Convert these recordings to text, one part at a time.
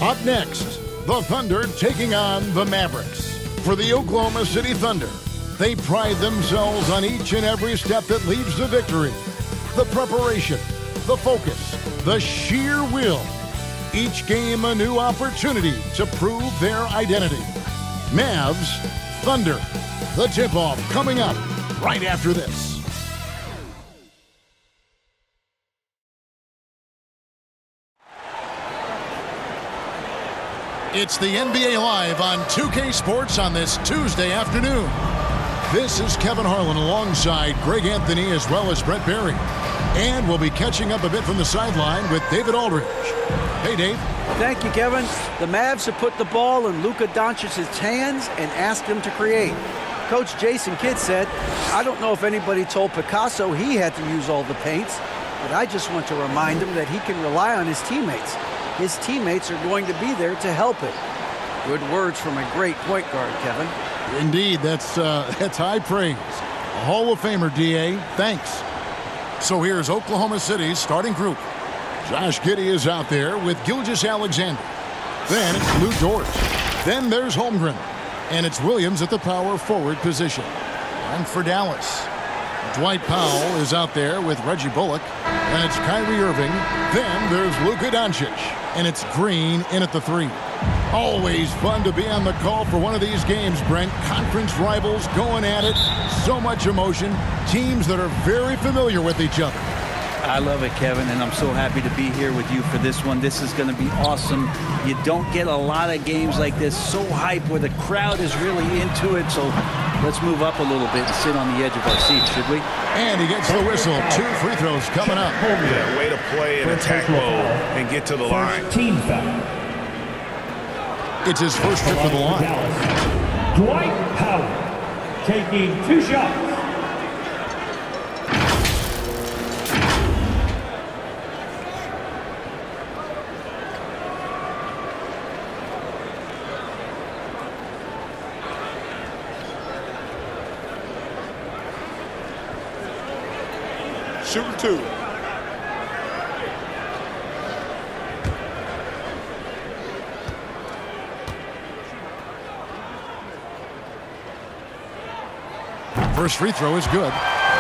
Up next, the Thunder taking on the Mavericks. For the Oklahoma City Thunder, they pride themselves on each and every step that leads to victory. The preparation, the focus, the sheer will. Each game a new opportunity to prove their identity. Mavs, Thunder. The tip-off coming up right after this. It's the NBA Live on 2K Sports on this Tuesday afternoon. This is Kevin Harlan alongside Greg Anthony as well as Brett Berry. And we'll be catching up a bit from the sideline with David Aldridge. Hey, Dave. Thank you, Kevin. The Mavs have put the ball in Luka Doncic's hands and asked him to create. Coach Jason Kidd said, I don't know if anybody told Picasso he had to use all the paints, but I just want to remind him that he can rely on his teammates. His teammates are going to be there to help him. Good words from a great point guard, Kevin. Indeed, that's high praise. A Hall of Famer, D.A. Thanks. So here's Oklahoma City's starting group. Josh Giddey is out there with Gilgeous-Alexander. Then it's Lou Dort. Then there's Holmgren. And it's Williams at the power forward position. And for Dallas, Dwight Powell is out there with Reggie Bullock. And it's Kyrie Irving. Then there's Luka Doncic. And it's Green in at the 3. Always fun to be on the call for one of these games, Brent. Conference rivals going at it. So much emotion. Teams that are very familiar with each other. I love it, Kevin, and I'm so happy to be here with you for this one. This is going to be awesome. You don't get a lot of games like this, so hype, where the crowd is really into it. So let's move up a little bit and sit on the edge of our seats, should we? And he gets the whistle. 2 free throws coming up. Yeah, way to play in attack mode and get to the line. Team foul. It's his first trip to the line. Dwight Powell taking 2 shots. Shooting 2. First free throw is good.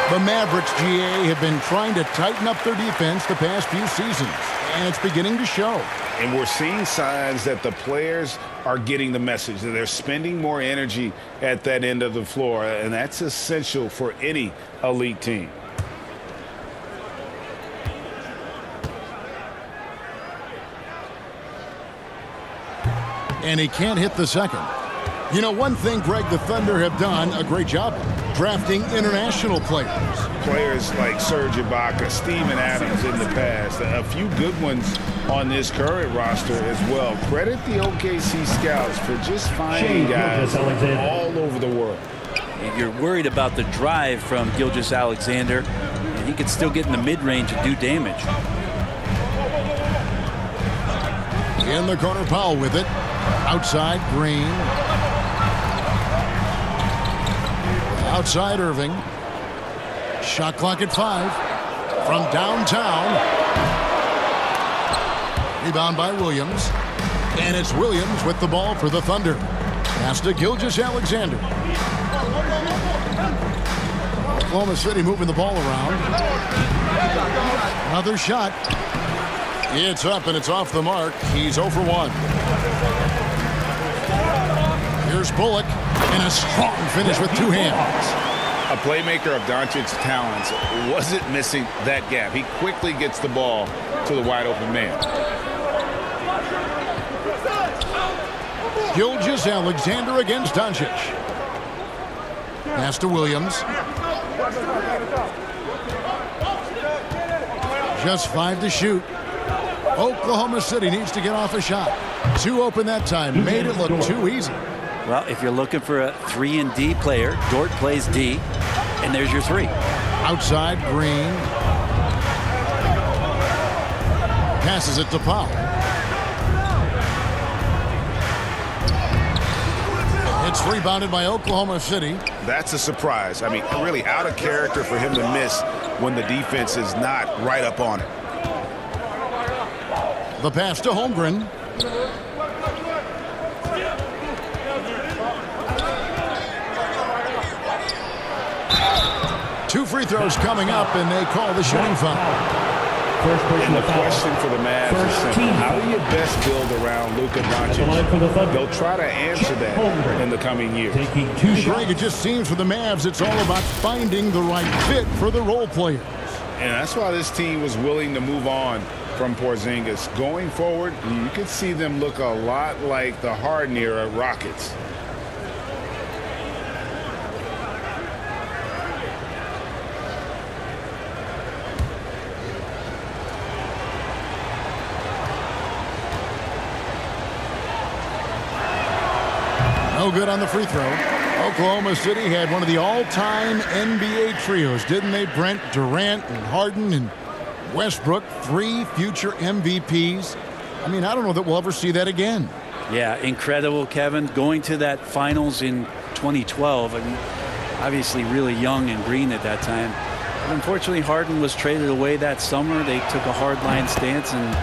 The Mavericks, GA, have been trying to tighten up their defense the past few seasons, and it's beginning to show. And we're seeing signs that the players are getting the message, that they're spending more energy at that end of the floor, and that's essential for any elite team. And he can't hit the second. You know, one thing, Greg, the Thunder have done a great job of drafting international players. Players like Serge Ibaka, Steven Adams in the past, a few good ones on this current roster as well. Credit the OKC scouts for just finding guys all over the world. You're worried about the drive from Gilgeous-Alexander, and he could still get in the mid-range and do damage. In the corner, Powell with it. Outside, Green. Outside, Irving. Shot clock at 5. From downtown. Rebound by Williams. And it's Williams with the ball for the Thunder. Pass to Gilgeous-Alexander. Oklahoma City moving the ball around. Another shot. It's up and it's off the mark. He's 0 for 1. Here's Bullock, and a strong finish with 2 hands. A playmaker of Doncic's talents wasn't missing that gap. He quickly gets the ball to the wide open man. Gilgeous-Alexander against Doncic. Pass to Williams. Just 5 to shoot. Oklahoma City needs to get off a shot. 2 open that time. Made it look too easy. Well, if you're looking for a 3-and-D player, Dort plays D, and there's your 3. Outside, Green. Passes it to Powell. It's rebounded by Oklahoma City. That's a surprise. I mean, really out of character for him to miss when the defense is not right up on it. The pass to Holmgren. Two free throws coming up, and they call the shooting foul. And the question for the Mavs is simple. How do you best build around Luka Doncic? They'll try to answer that in the coming years. Greg, it just seems for the Mavs it's all about finding the right fit for the role players. And that's why this team was willing to move on from Porzingis. Going forward, you could see them look a lot like the Harden-era Rockets. No good on the free throw. Oklahoma City had one of the all-time NBA trios, didn't they? Brent, Durant, and Harden, and Westbrook, 3 future MVPs. I mean, I don't know that we'll ever see that again. Yeah, incredible, Kevin. Going to that finals in 2012. I mean, obviously really young and green at that time. But unfortunately, Harden was traded away that summer. They took a hard-line stance, and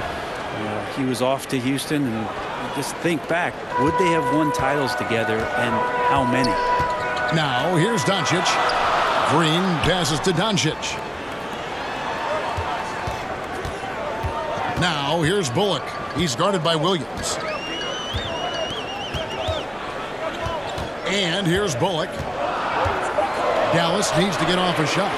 he was off to Houston. And just think back, would they have won titles together, and how many? Now, here's Doncic. Green passes to Doncic. Now, here's Bullock. He's guarded by Williams. And here's Bullock. Dallas needs to get off a shot.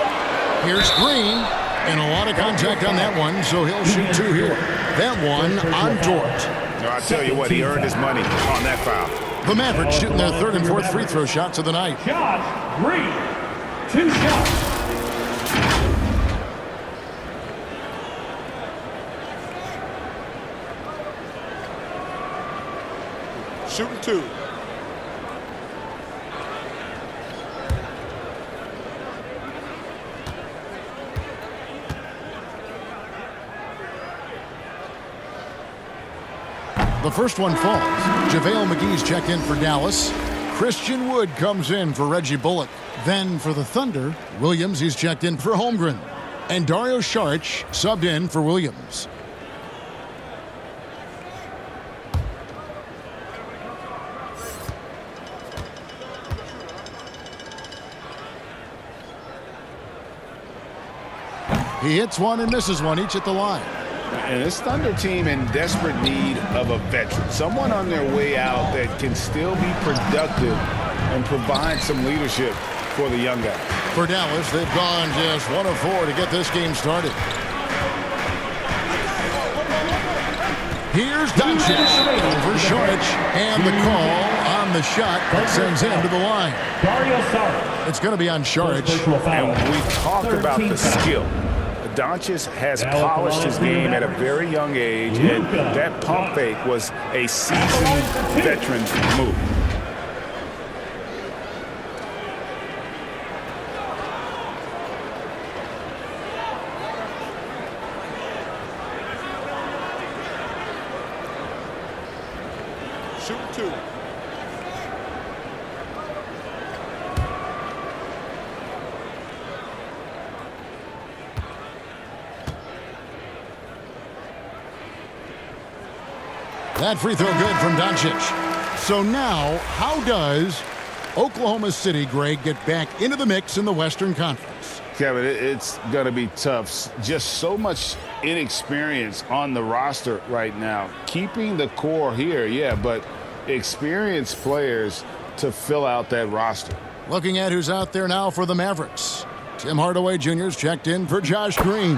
Here's Green. And a lot of contact on that one, so he'll shoot 2 here. That one on Dort. I'll tell you what, he earned his money on that foul. The Mavericks shooting their 3rd and 4th free throw shots of the night. Josh Green, 2 shots. Shooting 2. The first one falls. JaVale McGee's checked in for Dallas. Christian Wood comes in for Reggie Bullock. Then for the Thunder, Williams, he's checked in for Holmgren. And Dario Saric subbed in for Williams. He hits one and misses one, each at the line. And this Thunder team in desperate need of a veteran, someone on their way out that can still be productive and provide some leadership for the young guys. For Dallas, they've gone just 1 of 4 to get this game started. Here's Doncic over Saric, and the call on the shot that sends him to the line. It's going to be on Saric. And we talked about the skill. Doncic has polished his game at a very young age, and that pump fake was a seasoned veteran's move. Shoot 2. That free throw good from Doncic. So now, how does Oklahoma City, Greg, get back into the mix in the Western Conference? Kevin, it's going to be tough. Just so much inexperience on the roster right now. Keeping the core here, yeah, but experienced players to fill out that roster. Looking at who's out there now for the Mavericks. Tim Hardaway Jr.'s checked in for Josh Green.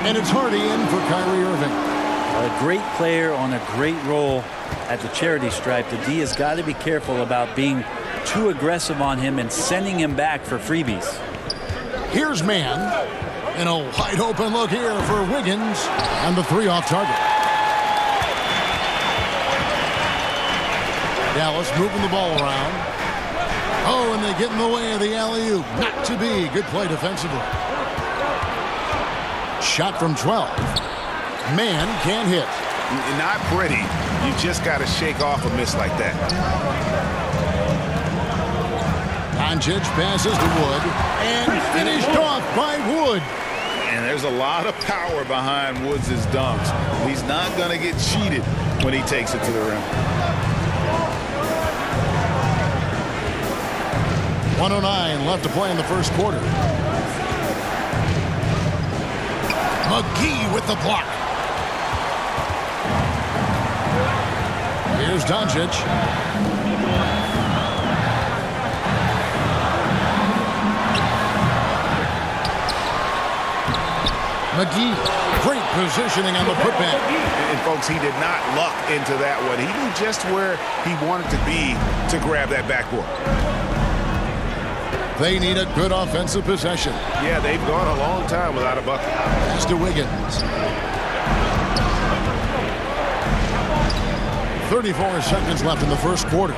And it's Hardy in for Kyrie Irving. A great player on a great role at the charity stripe. The D has got to be careful about being too aggressive on him and sending him back for freebies. Here's Mann. And a wide open look here for Wiggins. And the 3 off target. Dallas moving the ball around. Oh, and they get in the way of the alley-oop. Not to be. Good play defensively. Shot from 12. Man can't hit. Not pretty. You just got to shake off a miss like that. Doncic passes to Wood and finished off by Wood. And there's a lot of power behind Woods' dunks. He's not going to get cheated when he takes it to the rim. 1:09 left to play in the first quarter. McGee with the block. Here's Doncic. McGee, great positioning on the putback. And folks, he did not luck into that one. He knew just where he wanted to be to grab that backboard. They need a good offensive possession. Yeah, they've gone a long time without a bucket. Pass to Wiggins. 34 seconds left in the first quarter.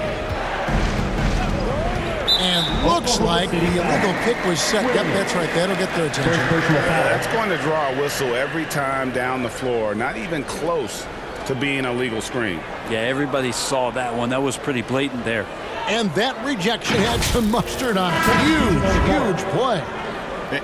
And looks like the illegal kick was set. Yep, that's right. That'll get their attention. That's going to draw a whistle every time down the floor. Not even close to being a legal screen. Yeah, everybody saw that one. That was pretty blatant there. And that rejection had some mustard on it. Huge play.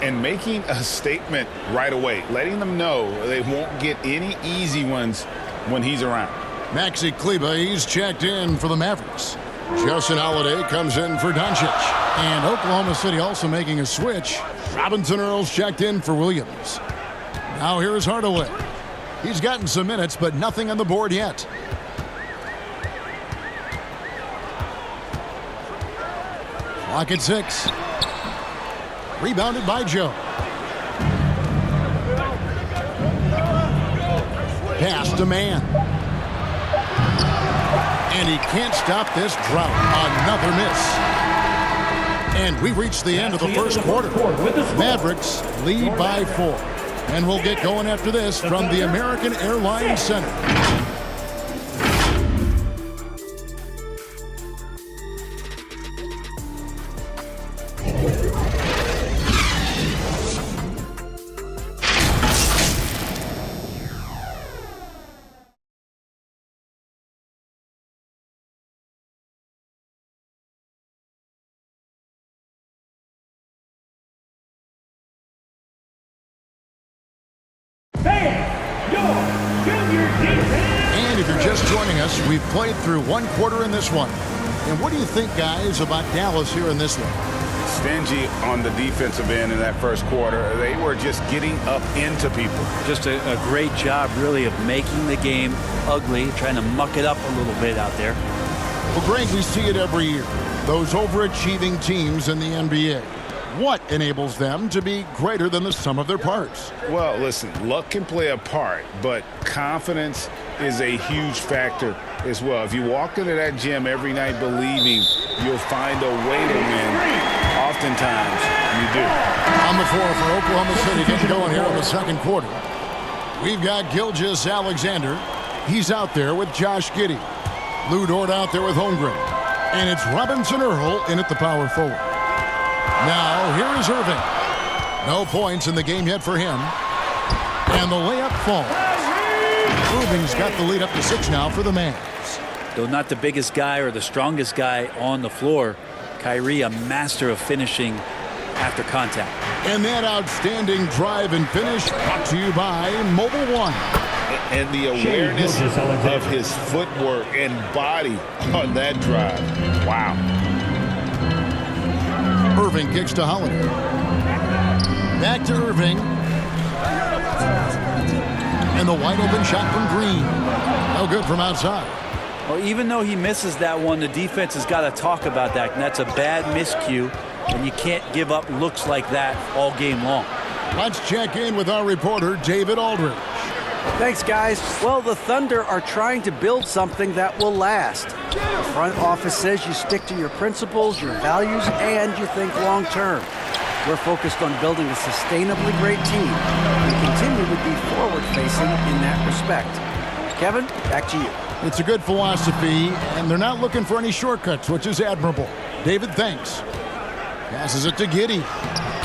And making a statement right away, letting them know they won't get any easy ones when he's around. Maxi Kleber, he's checked in for the Mavericks. Justin Holiday comes in for Doncic. And Oklahoma City also making a switch. Robinson Earls checked in for Williams. Now here's Hardaway. He's gotten some minutes, but nothing on the board yet. Clock at 6. Rebounded by Joe. Pass to Man. And he can't stop this drought. Another miss. And we reached the end of the first quarter. Mavericks lead by 4. And we'll get going after this from the American Airlines Center. And if you're just joining us, we've played through one quarter in this one. And what do you think, guys, about Dallas here in this one? Stingy on the defensive end in that first quarter. They were just getting up into people. Just a great job, really, of making the game ugly, trying to muck it up a little bit out there. Well, Greg, we see it every year. Those overachieving teams in the NBA. What enables them to be greater than the sum of their parts? Well, listen, luck can play a part, but confidence is a huge factor as well. If you walk into that gym every night believing you'll find a way to win, oftentimes you do. On the floor for Oklahoma City, getting going here in the second quarter. We've got Gilgeous-Alexander. He's out there with Josh Giddey. Lou Dort out there with Holmgren. And it's Robinson Earl in at the power forward. Now, here is Irving. No points in the game yet for him. And the layup falls. Irving's got the lead up to 6 now for the Mavs. Though not the biggest guy or the strongest guy on the floor, Kyrie, a master of finishing after contact. And that outstanding drive and finish brought to you by Mobile One. And the awareness of his footwork and body on that drive. Wow. Irving kicks to Holiday. Back to Irving. And the wide open shot from Green. No good from outside. Well, even though he misses that one, the defense has got to talk about that. And that's a bad miscue. And you can't give up looks like that all game long. Let's check in with our reporter, David Aldridge. Thanks, guys. Well, the Thunder are trying to build something that will last. The front office says you stick to your principles, your values, and you think long term. We're focused on building a sustainably great team and continue to be forward-facing in that respect. Kevin, back to you. It's a good philosophy, and they're not looking for any shortcuts, which is admirable. David, thanks. Passes it to Giddey.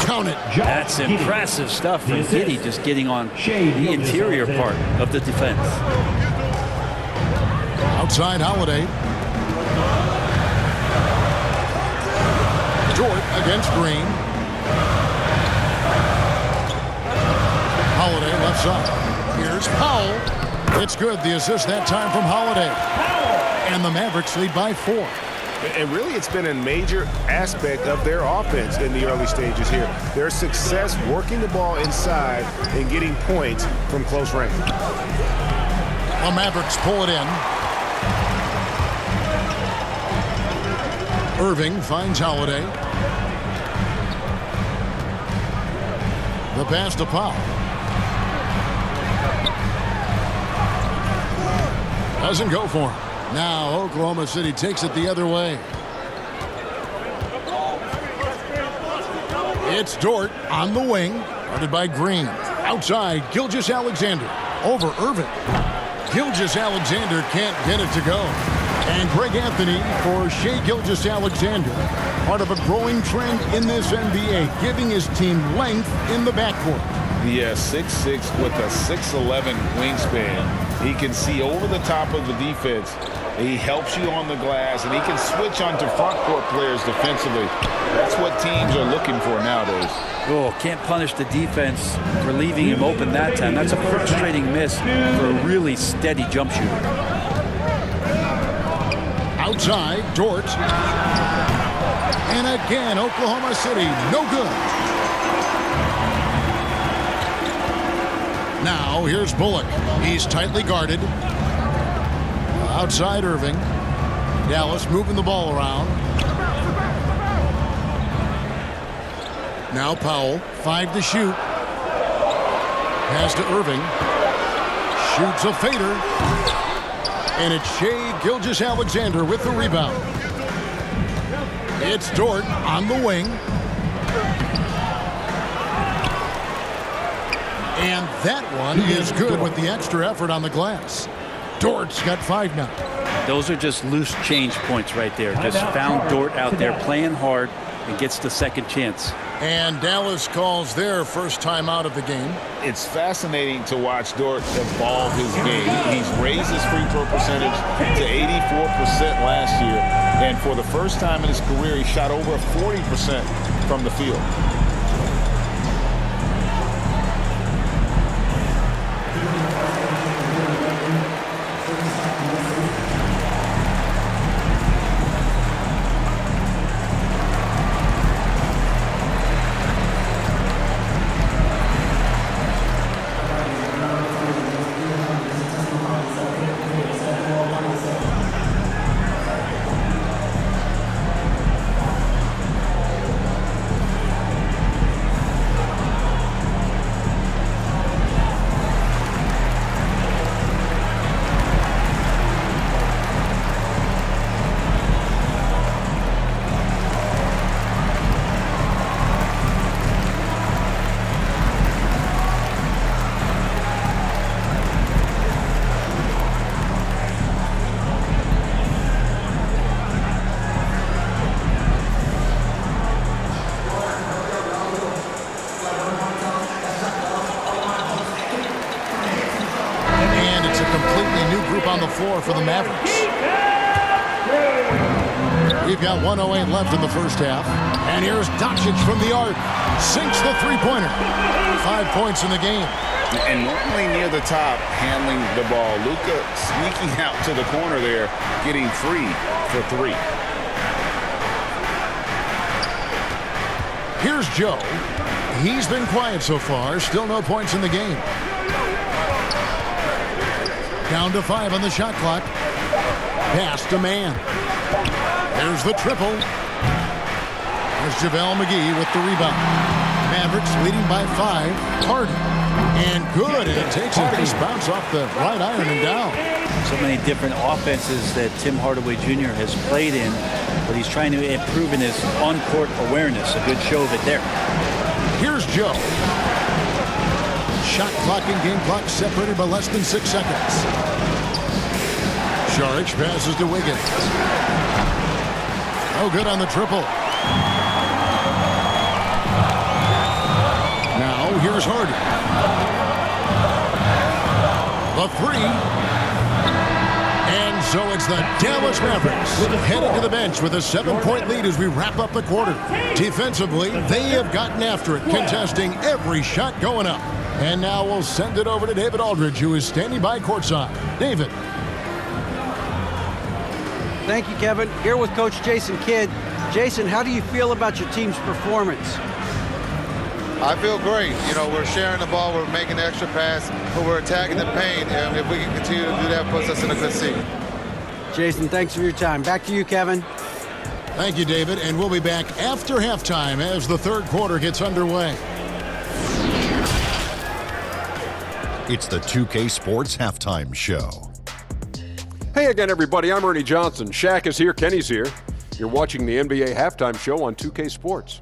Count it. That's impressive stuff from Giddey, just getting on the interior part of the defense. Outside Holiday. Dort against Green. Holiday left side. Here's Powell. It's good. The assist that time from Holiday. And the Mavericks lead by 4. And really, it's been a major aspect of their offense in the early stages here. Their success working the ball inside and getting points from close range. The Mavericks pull it in. Irving finds Holiday. The pass to Powell. Doesn't go for him. Now Oklahoma City takes it the other way. It's Dort on the wing. Guarded by Green. Outside, Gilgeous-Alexander. Over Irving. Gilgeous-Alexander can't get it to go. And Greg Anthony for Shai Gilgeous-Alexander. Part of a growing trend in this NBA, giving his team length in the backcourt. Yeah, 6'6" with a 6'11" wingspan. He can see over the top of the defense. He helps you on the glass, and he can switch onto front court players defensively. That's what teams are looking for nowadays. Oh, can't punish the defense for leaving him open that time. That's a frustrating miss for a really steady jump shooter. Outside, Dort. And again, Oklahoma City, no good. Now, here's Bullock. He's tightly guarded. Outside Irving. Dallas moving the ball around. Now Powell, 5 to shoot. Pass to Irving. Shoots a fader. And it's Shai Gilgeous-Alexander with the rebound. It's Dort on the wing. And that one is good with the extra effort on the glass. Dort's got 5 now. Those are just loose change points right there. Just found Dort out there playing hard and gets the second chance. And Dallas calls their first time out of the game. It's fascinating to watch Dort evolve his game. He's raised his free throw percentage to 84% last year. And for the first time in his career, he shot over 40% from the field. On the floor for the Mavericks. We've got 1:08 left in the first half. And here's Doncic from the arc. Sinks the three-pointer. 5 points in the game. And normally near the top, handling the ball. Luka sneaking out to the corner there, getting free for 3. Here's Joe. He's been quiet so far. Still no points in the game. Down to 5 on the shot clock. Pass to Mann. There's the triple. There's JaVale McGee with the rebound. Mavericks leading by 5. Harden. And good. And it takes a nice bounce off the right iron and down. So many different offenses that Tim Hardaway Jr. has played in, but he's trying to improve in his on-court awareness. A good show of it there. Here's Joe. Shot clock and game clock separated by less than 6 seconds. Saric passes to Wiggins. No good on the triple. Now here's Harden. The 3. And so it's the Dallas Mavericks heading to the bench with a 7-point lead as we wrap up the quarter. Defensively, they have gotten after it, contesting every shot going up. And now we'll send it over to David Aldridge, who is standing by courtside. David. Thank you, Kevin. Here with Coach Jason Kidd. Jason, how do you feel about your team's performance? I feel great. You know, we're sharing the ball, we're making the extra pass, but we're attacking the paint, and if we can continue to do that, puts us in a good seat. Jason, thanks for your time. Back to you, Kevin. Thank you, David, and we'll be back after halftime as the third quarter gets underway. It's the 2K Sports Halftime Show. Hey again, everybody. I'm Ernie Johnson. Shaq is here. Kenny's here. You're watching the NBA Halftime Show on 2K Sports.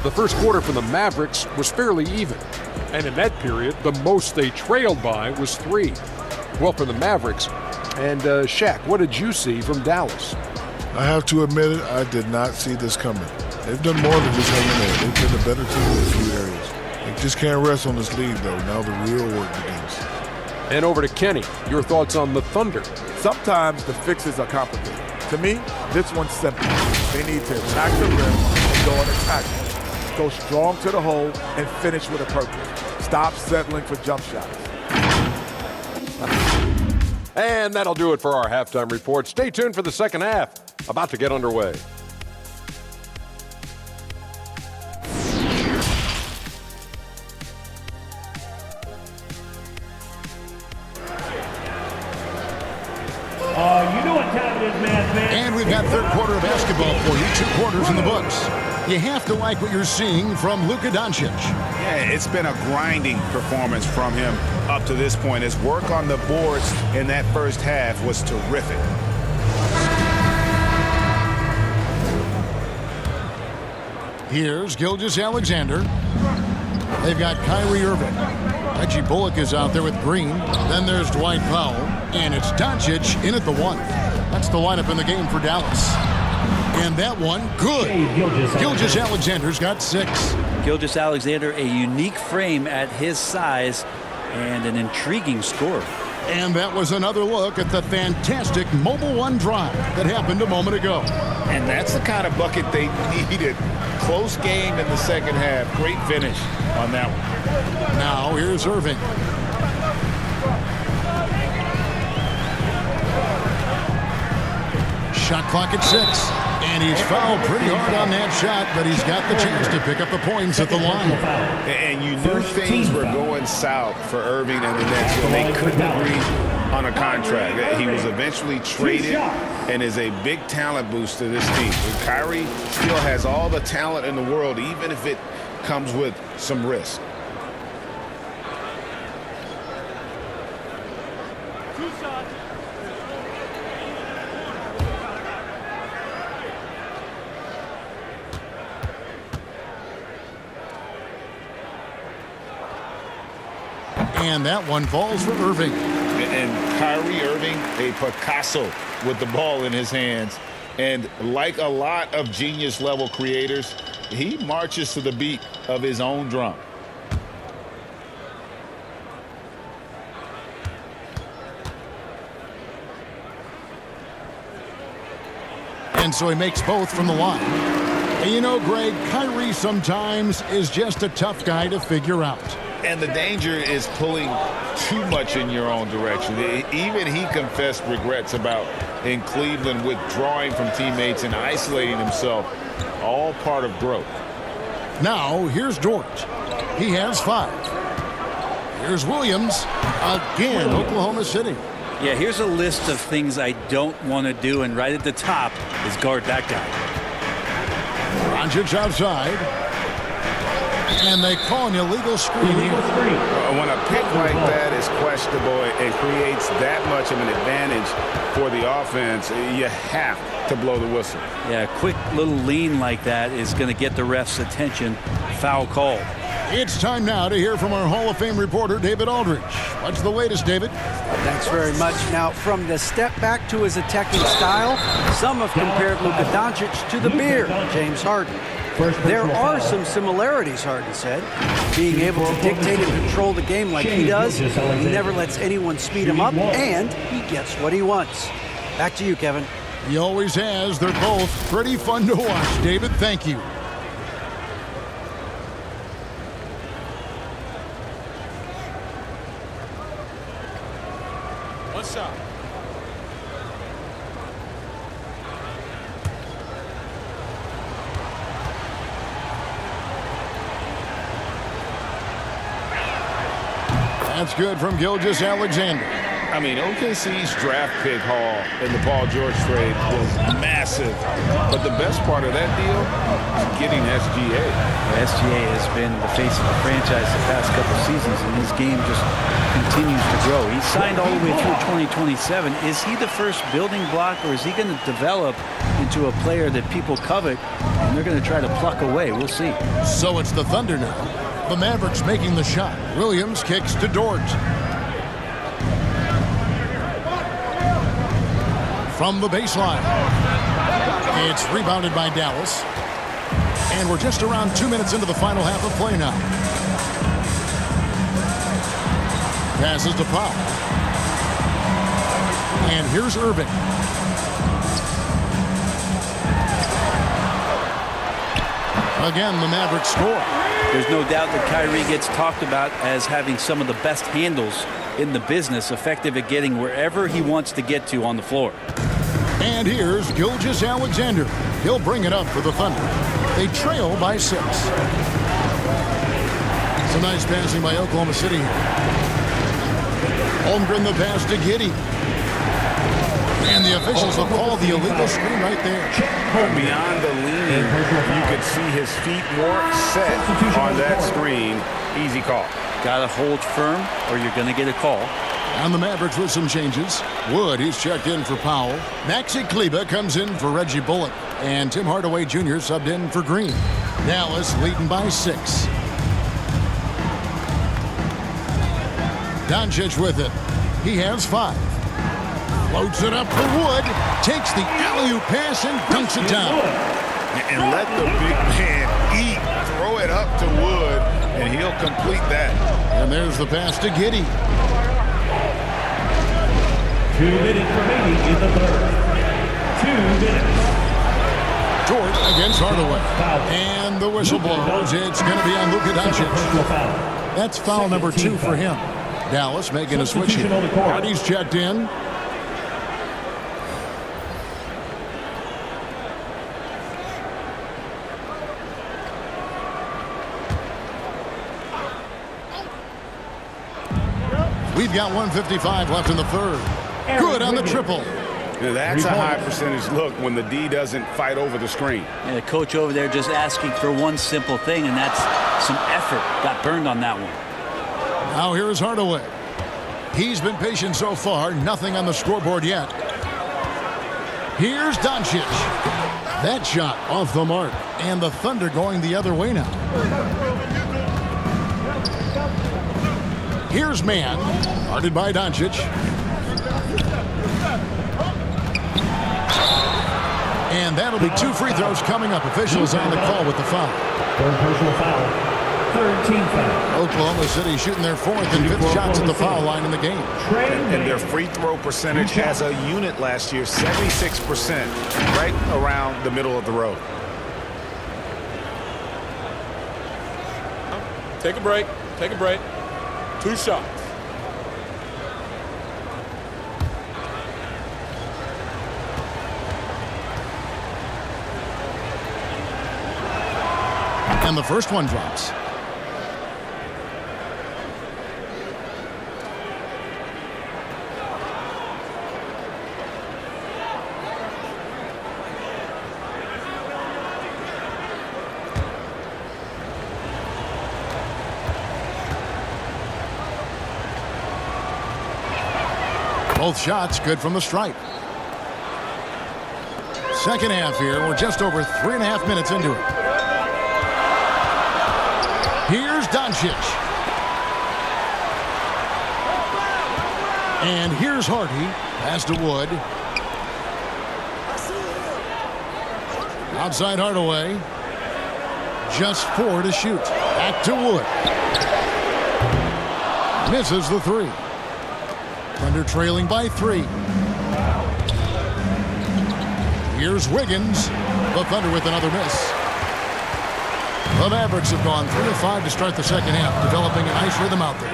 The first quarter for the Mavericks was fairly even. And in that period, the most they trailed by was 3. Well, for the Mavericks. And Shaq, what did you see from Dallas? I have to admit it, I did not see this coming. They've done more than just hang in there. They've been a better team in a few areas. They just can't rest on this lead, though. Now the real work begins. And over to Kenny. Your thoughts on the Thunder? Sometimes the fixes are complicated. To me, this one's simple. They need to attack the rim and go and attack it. Go strong to the hole and finish with a purpose. Stop settling for jump shots. And that'll do it for our halftime report. Stay tuned for the second half. About to get underway. You know what time it is, man. And we've got third quarter of basketball for you. 2 quarters in the books. You have to like what you're seeing from Luka Doncic. Yeah, it's been a grinding performance from him up to this point. His work on the boards in that first half was terrific. Here's Gilgeous-Alexander. They've got Kyrie Irving. Reggie Bullock is out there with Green. Then there's Dwight Powell. And it's Doncic in at the 1. That's the lineup in the game for Dallas. And that one, good. Gilgeous-Alexander's got 6. Gilgeous-Alexander, a unique frame at his size and an intriguing score. And that was another look at the fantastic Mobile One drive that happened a moment ago. And that's the kind of bucket they needed. Close game in the second half. Great finish on that one. Now here's Irving. Shot clock at 6. And he's fouled pretty hard on that shot, but he's got the chance to pick up the points at the line. And you knew things were going south for Irving and the Nets when they couldn't agree on a contract. He was eventually traded and is a big talent boost to this team. Kyrie still has all the talent in the world, even if it comes with some risk. And that one falls for Irving. And Kyrie Irving, a Picasso with the ball in his hands. And like a lot of genius-level creators, he marches to the beat of his own drum. And so he makes both from the line. And you know, Greg, Kyrie sometimes is just a tough guy to figure out. And the danger is pulling too much in your own direction. Even he confessed regrets about in Cleveland withdrawing from teammates and isolating himself. All part of growth. Now, here's Dort. He has 5. Here's Williams. Again, Oklahoma City. Yeah, here's a list of things I don't want to do, and right at the top is guard that guy. Doncic outside. And they call an illegal screen. When a pick like that is questionable and creates that much of an advantage for the offense, you have to blow the whistle. Yeah, a quick little lean like that is going to get the ref's attention. Foul call. It's time now to hear from our Hall of Fame reporter, David Aldridge. What's the latest, David? Thanks very much. Now, from the step back to his attacking style, some have compared Luka Doncic to the bear, James Harden. There are some similarities, Harden said. Being able to dictate and control the game like he does, he never lets anyone speed him up, and he gets what he wants. Back to you, Kevin. He always has. They're both pretty fun to watch. David, thank you. One shot. That's good from Gilgeous-Alexander. I mean, OKC's draft pick haul in the Paul George trade was massive. But the best part of that deal is getting SGA. SGA has been the face of the franchise the past couple seasons, and his game just continues to grow. He's signed all the way through 2027. Is he the first building block, or is he going to develop into a player that people covet, and they're going to try to pluck away? We'll see. So it's the Thunder now. The Mavericks making the shot. Williams kicks to Dort. From the baseline. It's rebounded by Dallas. And we're just around 2 minutes into the final half of play now. Passes to Powell. And here's Irving. Again, the Mavericks score. There's no doubt that Kyrie gets talked about as having some of the best handles in the business, effective at getting wherever he wants to get to on the floor. And here's Gilgeous-Alexander. He'll bring it up for the Thunder. They trail by 6. Some nice passing by Oklahoma City. Holmgren the pass to Giddey. And the officials will call the illegal screen right there. Beyond the leaning, you could see his feet more set on that screen. Easy call. Got to hold firm or you're going to get a call. And the Mavericks with some changes. Wood, he's checked in for Powell. Maxi Kleber comes in for Reggie Bullock. And Tim Hardaway Jr. subbed in for Green. Dallas leading by 6. Doncic with it. He has 5. Floats it up for Wood. Takes the alley-oop pass and dunks it down. And let the big man eat. Throw it up to Wood, and he'll complete that. And there's the pass to Giddey. 2 minutes remaining in the third. 2 minutes. Dort against Hardaway. And the whistle blows. It's going to be on Luka Doncic. That's foul number 2 for him. Dallas making a switch here. Hardy's checked in. We've got 1:55 left in the third. Good on the triple. That's a high percentage look when the D doesn't fight over the screen. Yeah, the coach over there just asking for one simple thing, and that's some effort. Got burned on that one. Now here's Hardaway. He's been patient so far. Nothing on the scoreboard yet. Here's Doncic. That shot off the mark. And the Thunder going the other way now. Here's Mann. Guarded by Doncic. And that'll be 2 free throws coming up. Officials on the call with the foul. Third personal foul. Third team foul. Oklahoma City shooting their 4th and 5th shots at the foul line in the game. And their free throw percentage as a unit last year, 76%, right around the middle of the road. Take a break. Take a break. 2 shots. And the first one drops. Both shots good from the stripe. Second half here. We're just over 3.5 minutes into it. Here's Doncic. And here's Hardy. Pass to Wood. Outside Hardaway. Just 4 to shoot. Back to Wood. Misses the 3. Thunder trailing by 3. Here's Wiggins. The Thunder with another miss. The Mavericks have gone 3 of 5 to start the second half, developing a nice rhythm out there.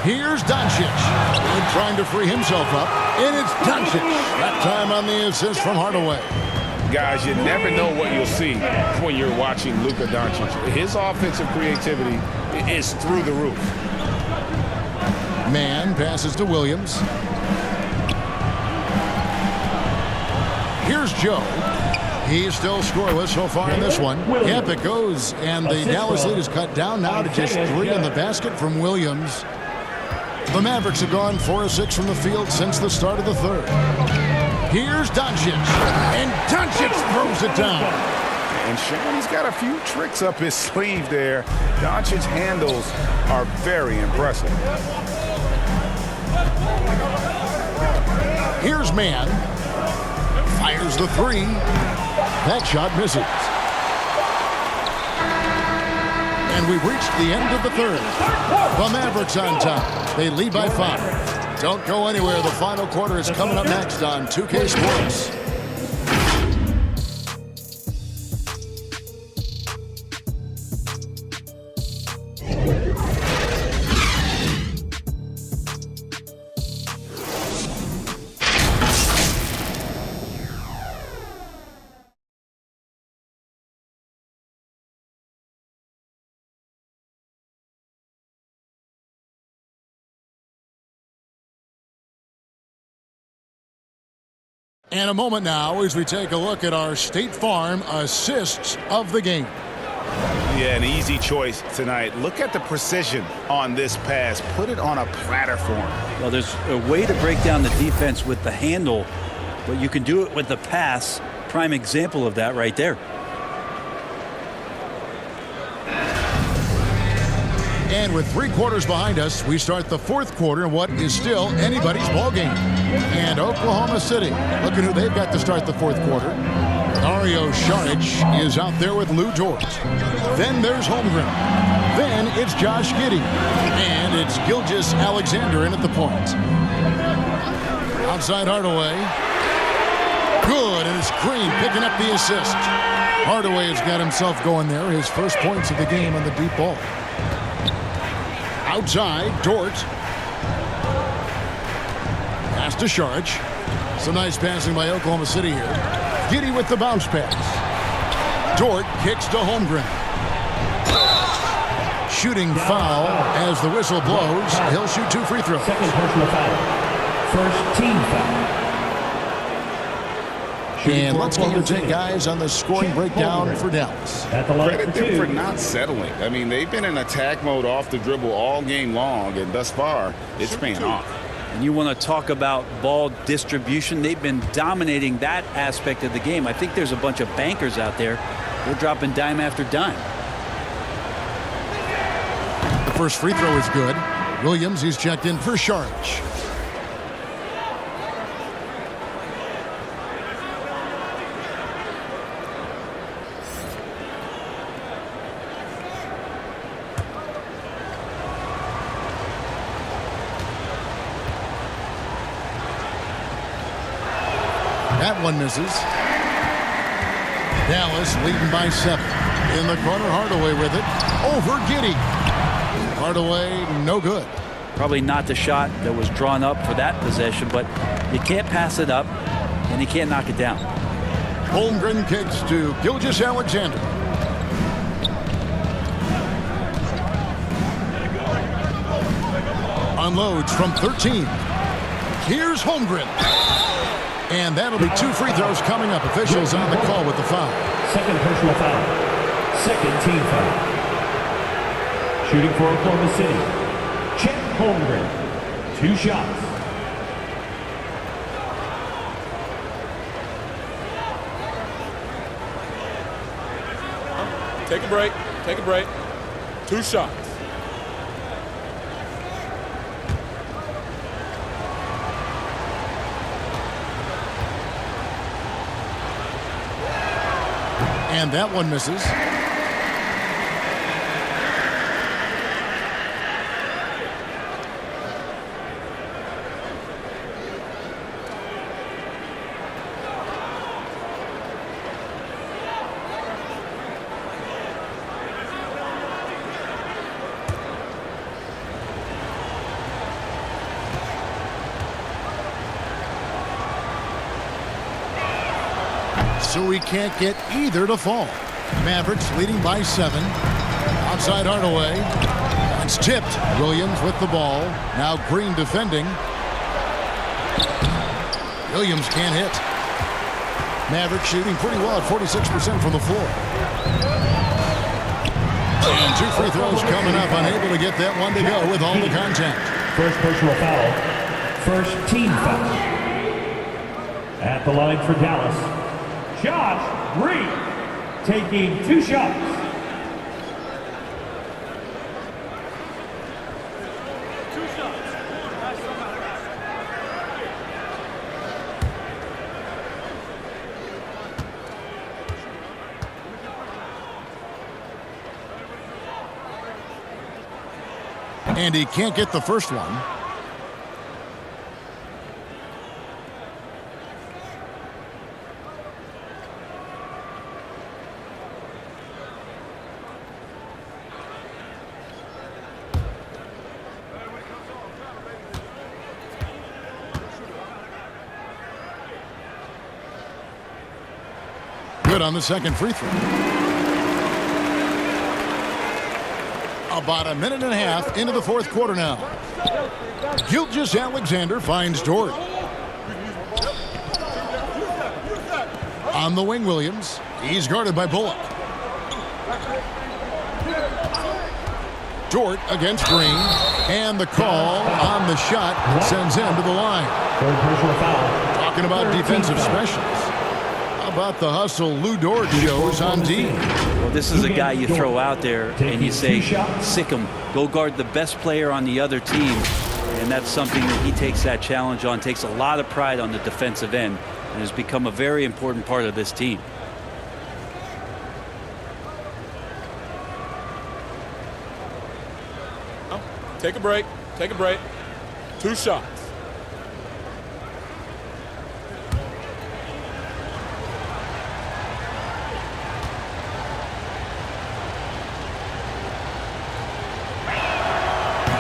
Here's Doncic. Good trying to free himself up, and it's Doncic. That time on the assist from Hardaway. Guys, you never know what you'll see when you're watching Luka Doncic. His offensive creativity is through the roof. Man passes to Williams. Here's Joe. He's still scoreless so far in this one. Yep, it goes, and the Dallas lead is cut down now to just 3 in the basket from Williams. The Mavericks have gone 4 of 6 from the field since the start of the third. Here's Doncic, and Doncic throws it down. And Sean, he's got a few tricks up his sleeve there. Doncic's handles are very impressive. Here's Man. Fires the 3. That shot misses. And we've reached the end of the third. The Mavericks on top. They lead by 5. Don't go anywhere. The final quarter is coming up next on 2K Sports. And a moment now as we take a look at our State Farm assists of the game. Yeah, an easy choice tonight. Look at the precision on this pass. Put it on a platter for him. Well, there's a way to break down the defense with the handle, but you can do it with the pass. Prime example of that right there. And with 3 quarters behind us, we start the 4th quarter in what is still anybody's ball game. And Oklahoma City, look at who they've got to start the 4th quarter. Dario Saric is out there with Lou Dort. Then there's Holmgren. Then it's Josh Giddey. And it's Gilgeous Alexander in at the point. Outside Hardaway. Good, and it's Green picking up the assist. Hardaway has got himself going there. His first points of the game on the deep ball. Outside, Dort. Pass to Saric. Some nice passing by Oklahoma City here. Giddey with the bounce pass. Dort kicks to Holmgren. Shooting foul as the whistle blows. He'll shoot 2 free throws. Second personal foul. First team foul. And let's get your take, guys, on the scoring breakdown for Dallas. Credit them for not settling. I mean, they've been in attack mode off the dribble all game long, and thus far, it's paying off. And you want to talk about ball distribution. They've been dominating that aspect of the game. I think there's a bunch of bankers out there. They're dropping dime after dime. The first free throw is good. Williams, he's checked in for Saric. That one misses. Dallas leading by 7. In the corner, Hardaway with it. Over Giddey. Hardaway, no good. Probably not the shot that was drawn up for that possession, but you can't pass it up, and you can't knock it down. Holmgren kicks to Gilgeous Alexander. Unloads from 13. Here's Holmgren. And that'll be 2 free throws coming up. Officials on the call with the foul. Second personal foul. Second team foul. Shooting for Oklahoma City. Chet Holmgren. 2 shots. Take a break. Take a break. 2 shots. And that one misses. so he can't get either to fall. Mavericks leading by 7. Outside Hardaway. It's tipped. Williams with the ball. Now Green defending. Williams can't hit. Mavericks shooting pretty well at 46% from the floor. And 2 free throws coming up. Unable to get that one to go with all the contact. First personal foul. First team foul. At the line for Dallas, Josh Green taking 2 shots. And he can't get the first one. Good on the second free throw. About a minute and a half into the fourth quarter now. Gilgeous-Alexander finds Dort. On the wing, Williams. He's guarded by Bullock. Dort against Green. And the call on the shot sends him to the line. Third personal foul. Talking about defensive specials. How about the hustle Lou Dort shows on D? Well, this is a guy you throw out there and you say, sick him. Go guard the best player on the other team. And that's something that he takes that challenge on, takes a lot of pride on the defensive end, and has become a very important part of this team. Take a break. Take a break. 2 shots.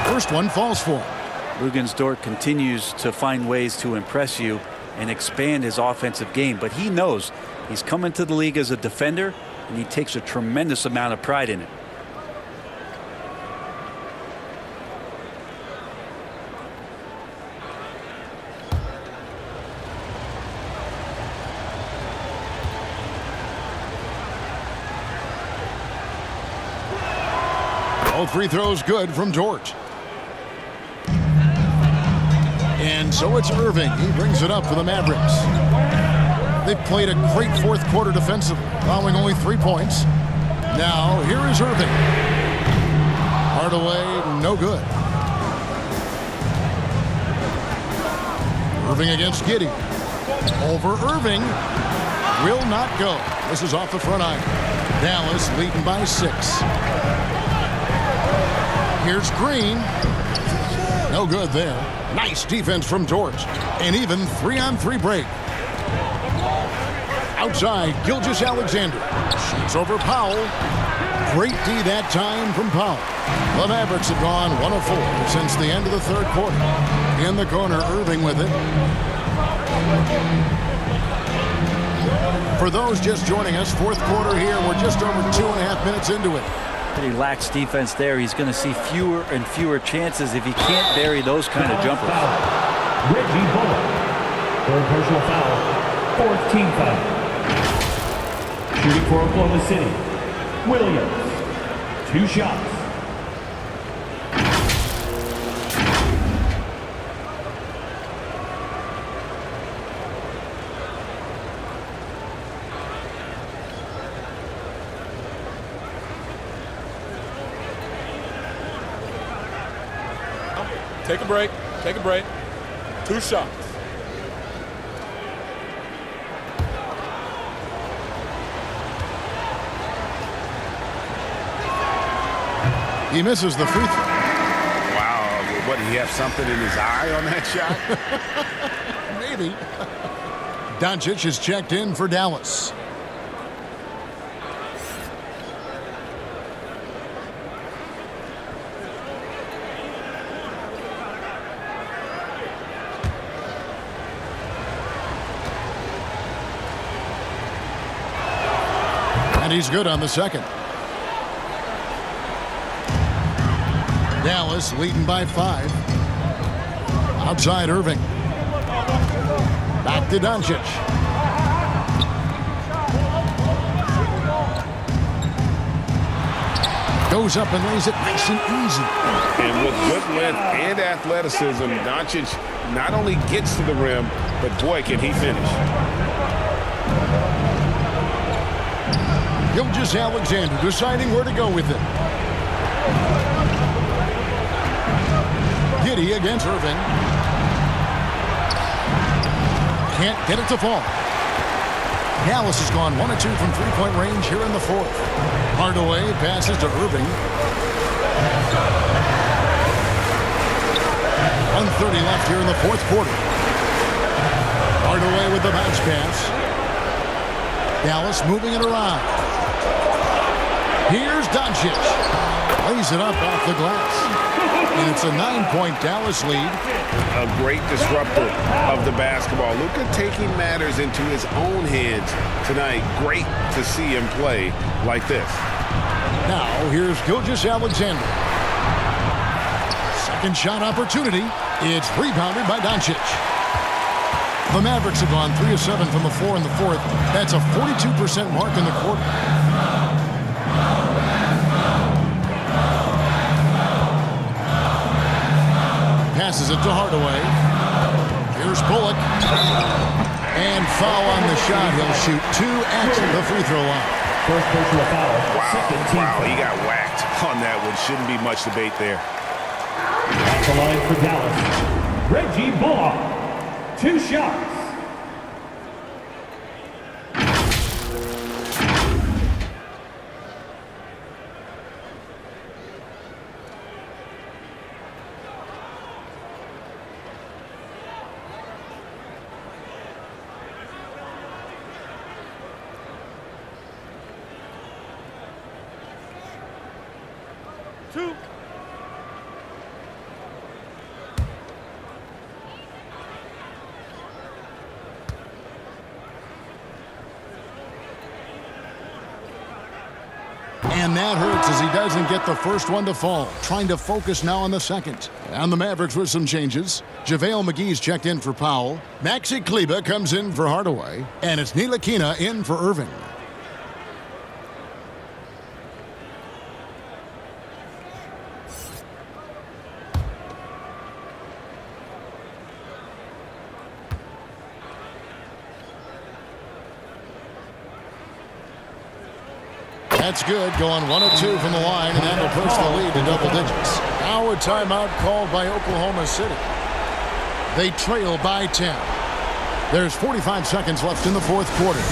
First one falls for him. Dort continues to find ways to impress you and expand his offensive game, but he knows he's coming to the league as a defender, and he takes a tremendous amount of pride in it. Both free throws good from Dort. And so it's Irving. He brings it up for the Mavericks. They've played a great fourth quarter defensively, allowing only 3 points. Now, here is Irving. Hardaway, no good. Irving against Giddey. Over Irving. Will not go. This is off the front iron. Dallas leading by 6. Here's Green. No good there. Nice defense from Dort. And even 3-on-3 break. Outside, Gilgeous-Alexander. Shoots over Powell. Great D that time from Powell. The Mavericks have gone 1 of 4 since the end of the third quarter. In the corner, Irving with it. For those just joining us, fourth quarter here. We're just over 2.5 minutes into it. Pretty lax defense there. He's going to see fewer and fewer chances if he can't bury those kind of jumpers. Reggie Bullock. Third personal foul. Fourth team foul. Shooting for Oklahoma City, Williams. 2 shots. Take a break. Take a break. 2 shots. He misses the free throw. Wow. What, did he have something in his eye on that shot? Maybe. Doncic is checked in for Dallas. And he's good on the second. Dallas leading by 5. Outside Irving. Back to Doncic. Goes up and lays it nice and easy. And with good length and athleticism, Doncic not only gets to the rim, but boy, can he finish. Gilgeous-Alexander deciding where to go with it. Giddey against Irving. Can't get it to fall. Dallas has gone 1 of 2 from three-point range here in the fourth. Hardaway passes to Irving. 1:30 left here in the fourth quarter. Hardaway with the bounce pass. Dallas moving it around. Here's Doncic. Lays it up off the glass. And it's a 9-point Dallas lead. A great disruptor of the basketball. Luka taking matters into his own hands tonight. Great to see him play like this. Now, here's Gilgeous-Alexander. Second shot opportunity. It's rebounded by Doncic. The Mavericks have gone 3 of 7 from the floor in the fourth. That's a 42% mark in the quarter. Passes it to Hardaway. Here's Bullock. And foul on the shot. He'll shoot 2 at the free throw line. First personal foul. Wow, he got whacked on that one. Shouldn't be much debate there. At the line for Dallas, Reggie Bullock. 2 shots. And that hurts as he doesn't get the first one to fall. Trying to focus now on the second. And the Mavericks with some changes. JaVale McGee's checked in for Powell. Maxi Kleber comes in for Hardaway. And it's Ntilikina in for Irving. That's good, going 1 of 2 from the line, and that'll push the lead to double digits. Now a timeout called by Oklahoma City. They trail by 10. There's 45 seconds left in the fourth quarter.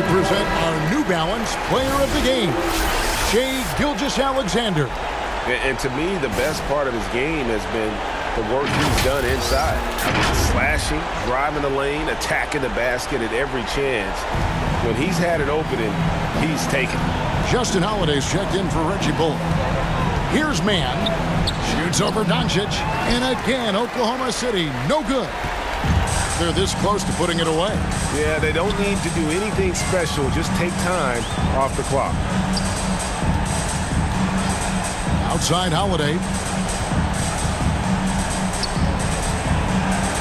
Present our New Balance Player of the Game, Shai Gilgeous-Alexander. And to me, the best part of his game has been the work he's done inside. I mean, slashing, driving the lane, attacking the basket at every chance. When he's had an opening, he's taken it. Justin Holiday's checked in for Reggie Bullock. Here's Mann. Shoots over Doncic. And again, Oklahoma City, no good. they're this close to putting it away. Yeah, they don't need to do anything special. Just take time off the clock. Outside Holiday.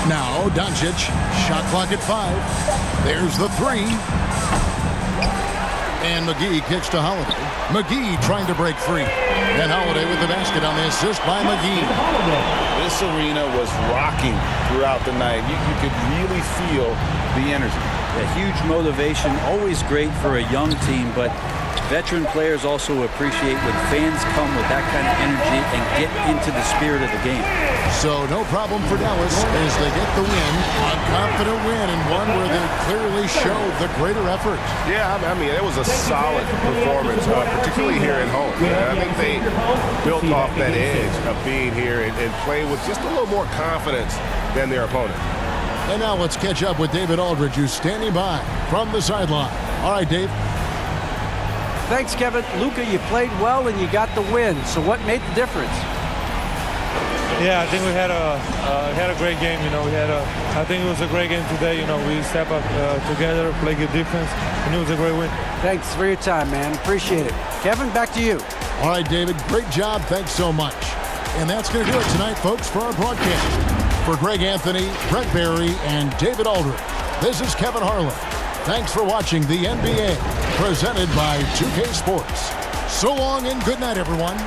Now Doncic. Shot clock at 5. There's the 3. And McGee kicks to Holiday. McGee trying to break free. And Holiday with the basket on the assist by McGee. This arena was rocking throughout the night. You could really feel the energy. A huge motivation, always great for a young team, but veteran players also appreciate when fans come with that kind of energy and get into the spirit of the game. So no problem for Dallas as they get the win. A confident win and one where they clearly showed the greater effort. Yeah, I mean, it was a solid performance, particularly here at home. I think they built off that edge of being here and playing with just a little more confidence than their opponent. And now let's catch up with David Aldridge, who's standing by from the sideline. All right, Dave. Thanks, Kevin. Luka, you played well and you got the win. So what made the difference? Yeah, I think we had a great game. I think it was a great game today. We step up together, play good defense, and it was a great win. Thanks for your time, man. Appreciate it. Kevin, back to you. All right, David. Great job. Thanks so much. And that's going to do it tonight, folks, for our broadcast. For Greg Anthony, Brett Barry, and David Aldridge, this is Kevin Harlan. Thanks for watching the NBA, presented by 2K Sports. So long and good night, everyone.